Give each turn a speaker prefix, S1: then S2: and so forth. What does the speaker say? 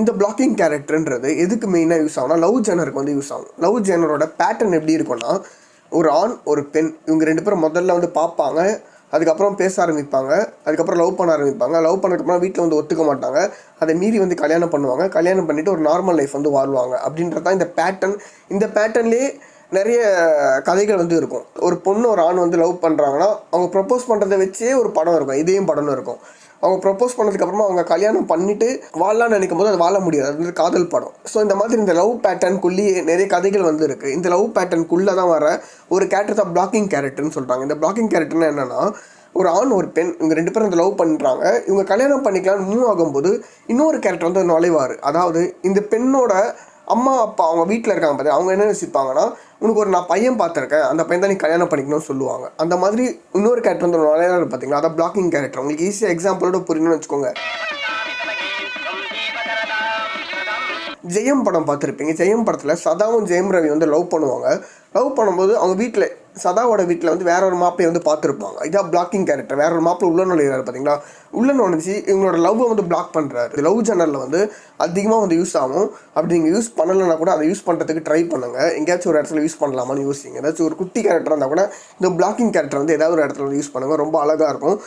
S1: இந்த பிளாக்கிங் கேரக்டர்ன்றது எதுக்கு மெயினாக யூஸ் ஆகும்னா லவ் ஜெனருக்கு வந்து யூஸ் ஆகும். லவ் ஜெனரோட பேட்டர்ன் எப்படி இருக்கும்னா, ஒரு ஆண் ஒரு பெண் இவங்க 2 பேரும் முதல்ல வந்து பார்ப்பாங்க, அதுக்கப்புறம் பேச ஆரம்பிப்பாங்க, அதுக்கப்புறம் லவ் பண்ண ஆரம்பிப்பாங்க. லவ் பண்ணதுக்கப்புறம் வீட்டில் வந்து ஒத்துக்க மாட்டாங்க, அதை மீறி வந்து கல்யாணம் பண்ணுவாங்க. கல்யாணம் பண்ணிவிட்டு ஒரு நார்மல் லைஃப் வந்து வாழ்வாங்க. அப்படின்றது தான் இந்த பேட்டர்ன். இந்த பேட்டர்ன்லேயே நிறைய கதைகள் வந்து இருக்கும். ஒரு பொண்ணு ஒரு ஆண் வந்து லவ் பண்ணுறாங்கன்னா அவங்க ப்ரப்போஸ் பண்ணுறதை வச்சே ஒரு படம் இருக்கும், இதையும் படம்னு இருக்கும். அவங்க ப்ரப்போஸ் பண்ணதுக்கப்புறமா அவங்க கல்யாணம் பண்ணிவிட்டு வாழலான்னு நினைக்கும் போது அது வாழ முடியாது, அது வந்து காதல் படம். ஸோ இந்த மாதிரி இந்த லவ் பேட்டர்னுக்குள்ளேயே நிறைய கதைகள் வந்து இருக்குது. இந்த லவ் பேட்டர்னுக்குள்ளே தான் வர ஒரு கேரக்டர் தான் பிளாக்கிங் கேரக்டர்னு சொல்கிறாங்க. இந்த பிளாக்கிங் கேரக்டர்னா என்னென்னா, ஒரு ஆண் ஒரு பெண் இவங்க 2 பேரும் வந்து லவ் பண்ணுறாங்க. இவங்க கல்யாணம் பண்ணிக்கலாம்னு மூவ் ஆகும்போது இன்னொரு கேரக்டர் வந்து நுழைவார். அதாவது இந்த பெண்ணோட அம்மா அப்பா அவங்க வீட்டில் இருக்காங்க பார்த்து அவங்க என்ன யோசிப்பாங்கன்னா, உனக்கு ஒரு நான் பையன் பார்த்துருக்கேன், அந்த பையன் தான் நீ கல்யாணம் பண்ணிக்கணும்னு சொல்லுவாங்க. அந்த மாதிரி இன்னொரு கேரக்டர் வந்து நுழையாரு பார்த்தீங்களா, அதான் பிளாக்கிங் கேரக்டர். உங்களுக்கு ஈஸியாக எக்ஸாம்பிளோட புரியணும்னு வச்சுக்கோங்க. ஜெயம் படம் பார்த்துருப்பீங்க. ஜெயம் படத்தில் சதாவும் ஜெயம் ரவி வந்து லவ் பண்ணுவாங்க. லவ் பண்ணும்போது அவங்க வீட்டில் சதாவோட வீட்டில் வந்து வேற ஒரு மாப்பிளையை வந்து பார்த்துருப்பாங்க. இதான் பிளாக்கிங் கேரக்டர். வேற ஒரு மாப்பிள்ளை உள்ள நுழையிறாரு பார்த்தீங்களா, உள்ள நுழைஞ்சி இவங்களோட லவ்வை வந்து பிளாக் பண்ணுறாரு. லவ் ஜெனரில் வந்து அதிகமாக வந்து யூஸ் ஆகும். அப்படி நீங்கள் யூஸ் பண்ணலைன்னா கூட அதை யூஸ் பண்ணுறதுக்கு ட்ரை பண்ணுங்கள். எங்கேயாச்சும் ஒரு இடத்துல யூஸ் பண்ணலாமான்னு யோசிங்க. ஏதாச்சும் ஒரு குட்டி கேரக்டர் இருந்தால் கூட இந்த பிளாக்கிங் கேரக்டர் வந்து ஏதாவது ஒரு இடத்துல வந்து யூஸ் பண்ணுங்கள், ரொம்ப அழகாக இருக்கும்.